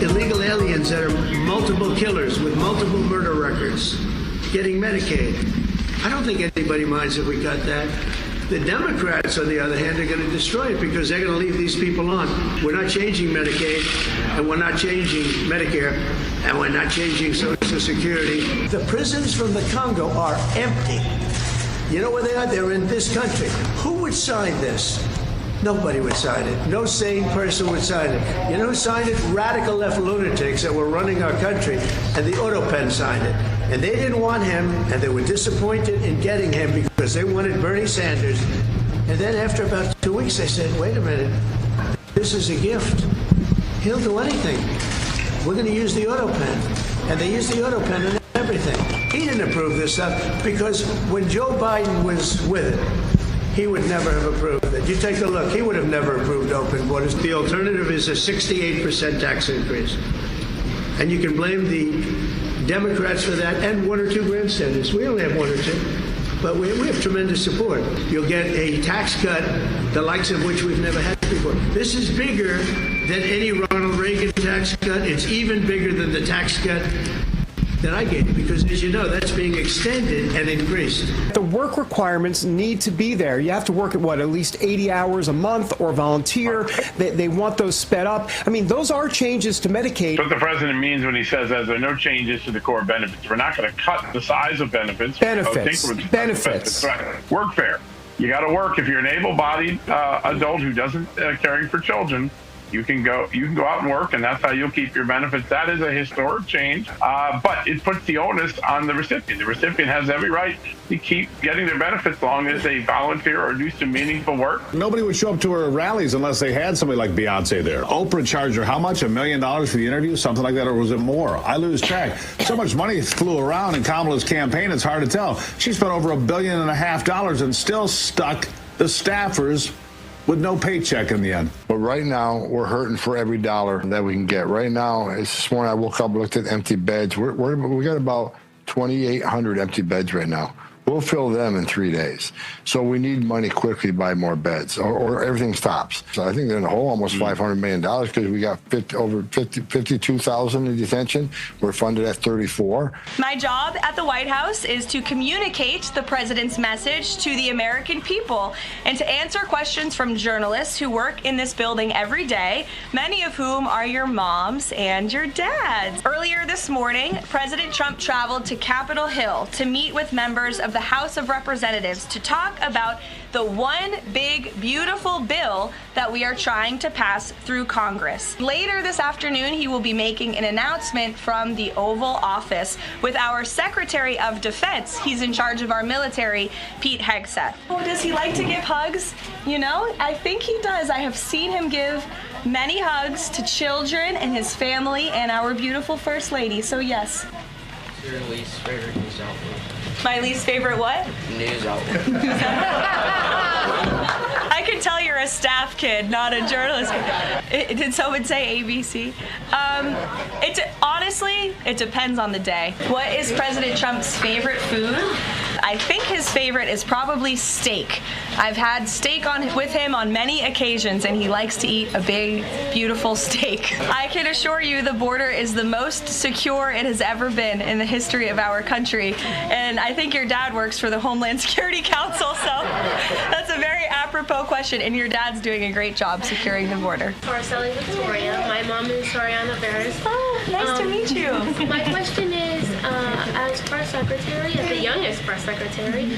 illegal aliens that are multiple killers with multiple murder records getting Medicaid. I don't think anybody minds if we cut that. The Democrats, on the other hand, are going to destroy it because they're going to leave these people on. We're not changing Medicaid, and we're not changing Medicare, and we're not changing Social Security. The prisons from the Congo are empty. You know where they are? They're in this country. Who would sign this? Nobody would sign it. No sane person would sign it. You know who signed it? Radical left lunatics that were running our country, and the Autopen signed it. And they didn't want him, and they were disappointed in getting him because they wanted Bernie Sanders. And then after about 2 weeks, they said, wait a minute, this is a gift. He'll do anything. We're going to use the Autopen. And they used the Autopen and everything. He didn't approve this stuff because when Joe Biden was with it, he would never have approved it. You take a look, he would have never approved open borders. The alternative is a 68% tax increase. And you can blame the Democrats for that, and one or two grandstanders. We only have one or two, but we have tremendous support. You'll get a tax cut, the likes of which we've never had before. This is bigger than any Ronald Reagan tax cut. It's even bigger than the tax cut that I gave, because as you know, that's being extended and increased. The work requirements need to be there. You have to work at least 80 hours a month or volunteer. They want those sped up. I mean, those are changes to Medicaid. What the president means when he says there are no changes to the core benefits. We're not going to cut the size of benefits. Benefits. Right. Workfare. You got to work. If you're an able-bodied adult who doesn't caring for children, you can go out and work, and that's how you'll keep your benefits. That is a historic change, but it puts the onus on the recipient. The recipient has every right to keep getting their benefits as long as they volunteer or do some meaningful work. Nobody would show up to her rallies unless they had somebody like Beyonce there. Oprah charged her how much? $1 million for the interview? Something like that, or was it more? I lose track. So much money flew around in Kamala's campaign, it's hard to tell. She spent over $1.5 billion and still stuck the staffers with no paycheck in the end. But right now, we're hurting for every dollar that we can get. Right now, this morning I woke up, looked at empty beds. We got about 2,800 empty beds right now. We'll fill them in 3 days. So we need money quickly to buy more beds, or everything stops. So I think they're in the hole almost $500 million because we got over 52,000 in detention. We're funded at 34. My job at the White House is to communicate the president's message to the American people and to answer questions from journalists who work in this building every day, many of whom are your moms and your dads. Earlier this morning, President Trump traveled to Capitol Hill to meet with members of the House of Representatives to talk about the one big, beautiful bill that we are trying to pass through Congress. Later this afternoon, he will be making an announcement from the Oval Office with our Secretary of Defense. He's in charge of our military, Pete Hegseth. Oh, does he like to give hugs? You know, I think he does. I have seen him give many hugs to children and his family and our beautiful First Lady, so yes. Your least favorite news outlet? My least favorite what? News outlet. I can tell you're a staff kid, not a journalist kid. Did someone say ABC? Honestly, it depends on the day. What is President Trump's favorite food? I think his favorite is probably steak. I've had steak with him on many occasions, and he likes to eat a big, beautiful steak. I can assure you the border is the most secure it has ever been in the history of our country. And I think your dad works for the Homeland Security Council, so that's a very apropos question, and your dad's doing a great job securing the border. Araceli Victoria. My mom is Soriana Veras. Oh, nice to meet you. My question is, as press secretary, as the youngest press secretary,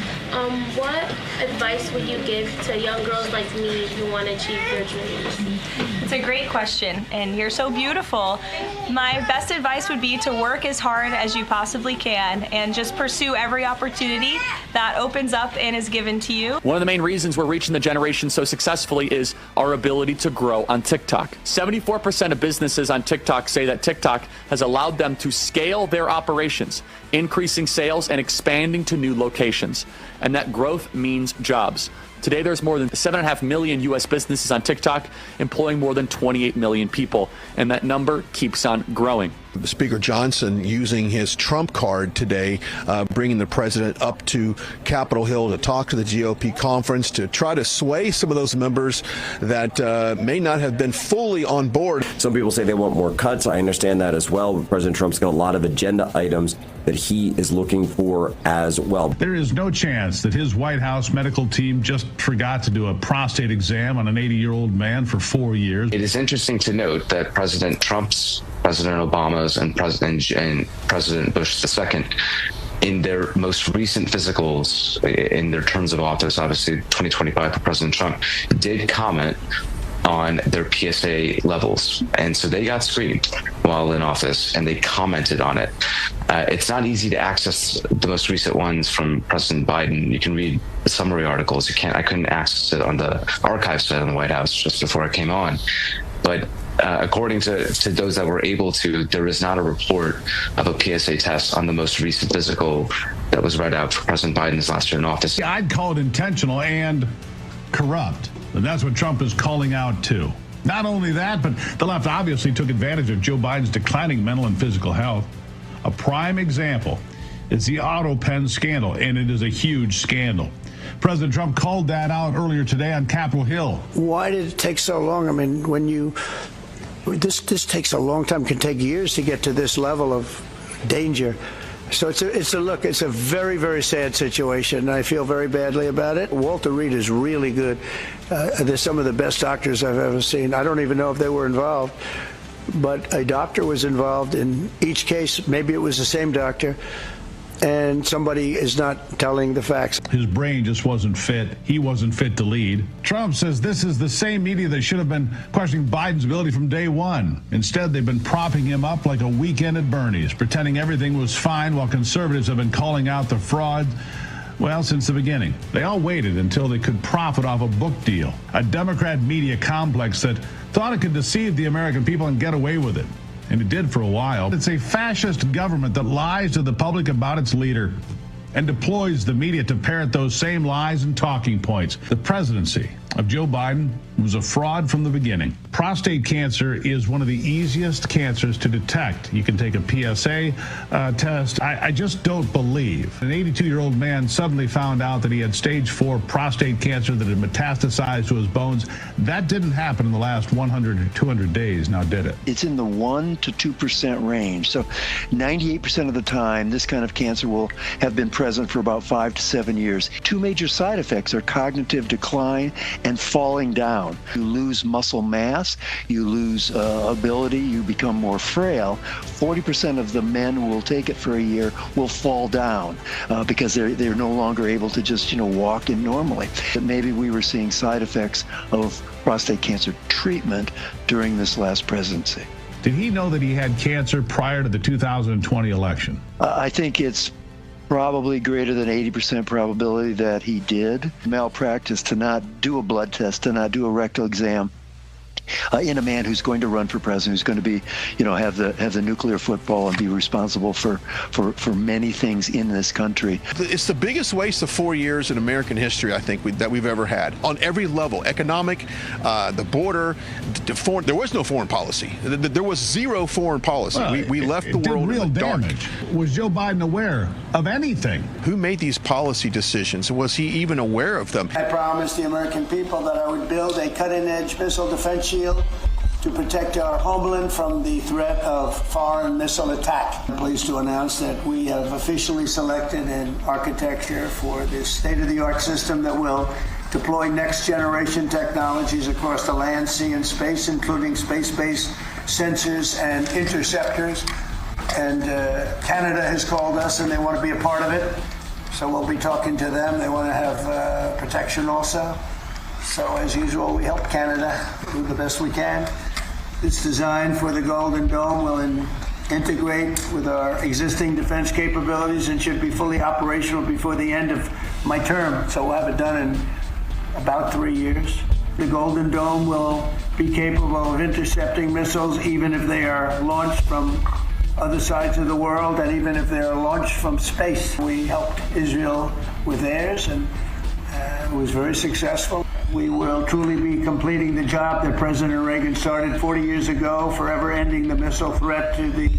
what advice would you give to young girls like me who want to achieve their dreams? It's a great question, and you're so beautiful. My best advice would be to work as hard as you possibly can and just pursue every opportunity that opens up and is given to you. One of the main reasons we're reaching the generation so successfully is our ability to grow on TikTok. 74% of businesses on TikTok say that TikTok has allowed them to scale their operations, increasing sales and expanding to new locations. And that growth means jobs. Today, there's more than 7.5 million U.S. businesses on TikTok, employing more than 28 million people, and that number keeps on growing. Speaker Johnson using his trump card today, bringing the president up to Capitol Hill to talk to the GOP conference to try to sway some of those members that may not have been fully on board. Some people say they want more cuts. I understand that as well. President Trump's got a lot of agenda items that he is looking for as well. There is no chance that his White House medical team just forgot to do a prostate exam on an 80-year-old man for 4 years. It is interesting to note that President Trump's, President Obama's, and President Bush II, in their most recent physicals, in their terms of office, obviously 2025 for President Trump, did comment on their PSA levels. And so they got screened while in office, and they commented on it. It's not easy to access the most recent ones from President Biden. You can read the summary articles. I couldn't access it on the archive site on the White House just before I came on. But according to those that were able to, there is not a report of a PSA test on the most recent physical that was read out for President Biden's last year in office. I'd call it intentional and corrupt. And that's what Trump is calling out too. Not only that, but the left obviously took advantage of Joe Biden's declining mental and physical health. A prime example is the auto pen scandal, and it is a huge scandal. President Trump called that out earlier today on Capitol Hill. Why did it take so long? I mean, this takes a long time. It can take years to get to this level of danger. So it's a very, very sad situation. I feel very badly about it. Walter Reed is really good. They're some of the best doctors I've ever seen. I don't even know if they were involved, but a doctor was involved in each case. Maybe it was the same doctor, and somebody is not telling the facts. His brain just wasn't fit. He wasn't fit to lead. Trump says this is the same media that should have been questioning Biden's ability from day one. Instead, they've been propping him up like a weekend at Bernie's, pretending everything was fine while conservatives have been calling out the fraud. Well, since the beginning, they all waited until they could profit off a book deal, a Democrat media complex that thought it could deceive the American people and get away with it. And it did for a while. It's a fascist government that lies to the public about its leader and deploys the media to parrot those same lies and talking points. The presidency of Joe Biden was a fraud from the beginning. Prostate cancer is one of the easiest cancers to detect. You can take a PSA test. I just don't believe an 82-year-old man suddenly found out that he had stage 4 prostate cancer that had metastasized to his bones. That didn't happen in the last 100 or 200 days, now did it? It's in the 1% to 2% range. So 98% of the time, this kind of cancer will have been present for about 5 to 7 years. Two major side effects are cognitive decline and falling down. You lose muscle mass, you lose ability, you become more frail. 40% of the men who will take it for a year will fall down because they're no longer able to just walk in normally. But maybe we were seeing side effects of prostate cancer treatment during this last presidency. Did he know that he had cancer prior to the 2020 election? I think it's probably greater than 80% probability that he did. Malpractice to not do a blood test, to not do a rectal exam in a man who's going to run for president, who's going to be, have the nuclear football and be responsible for many things in this country. It's the biggest waste of 4 years in American history, I think, that we've ever had on every level. Economic, the border, there was no foreign policy. There was zero foreign policy. Well, we left the world real in the dark. Damage. Was Joe Biden aware of anything? Who made these policy decisions? Was he even aware of them? I promised the American people that I would build a cutting-edge missile defense shield to protect our homeland from the threat of foreign missile attack. I'm pleased to announce that we have officially selected an architecture for this state-of-the-art system that will deploy next-generation technologies across the land, sea, and space, including space-based sensors and interceptors. And Canada has called us, and they want to be a part of it. So we'll be talking to them. They want to have protection also. So as usual, we help Canada do the best we can. It's designed for the Golden Dome. Will integrate with our existing defense capabilities and should be fully operational before the end of my term. So we'll have it done in about 3 years. The Golden Dome will be capable of intercepting missiles even if they are launched from other sides of the world and even if they are launched from space. We helped Israel with theirs and it was very successful. We will truly be completing the job that President Reagan started 40 years ago, forever ending the missile threat to the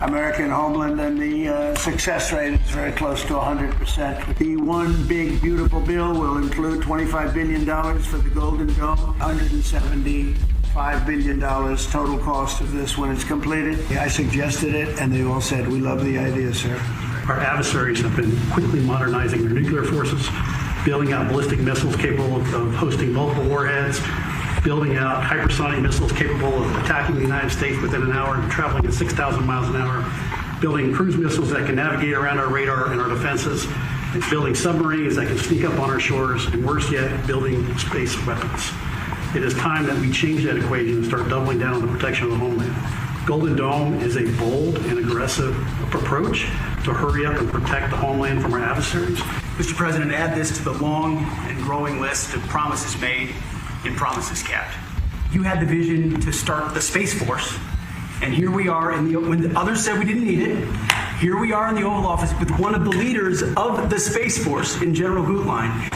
American homeland, and the success rate is very close to 100%. The one big, beautiful bill will include $25 billion for the Golden Dome, $175 billion total cost of this when it's completed. I suggested it, and they all said, we love the idea, sir. Our adversaries have been quickly modernizing their nuclear forces, building out ballistic missiles capable of hosting multiple warheads, building out hypersonic missiles capable of attacking the United States within an hour and traveling at 6,000 miles an hour, building cruise missiles that can navigate around our radar and our defenses, and building submarines that can sneak up on our shores, and worse yet, building space weapons. It is time that we change that equation and start doubling down on the protection of the homeland. Golden Dome is a bold and aggressive approach to hurry up and protect the homeland from our adversaries. Mr. President, add this to the long and growing list of promises made and promises kept. You had the vision to start the Space Force, and here we are, when the others said we didn't need it, here we are in the Oval Office with one of the leaders of the Space Force in General Gutlein.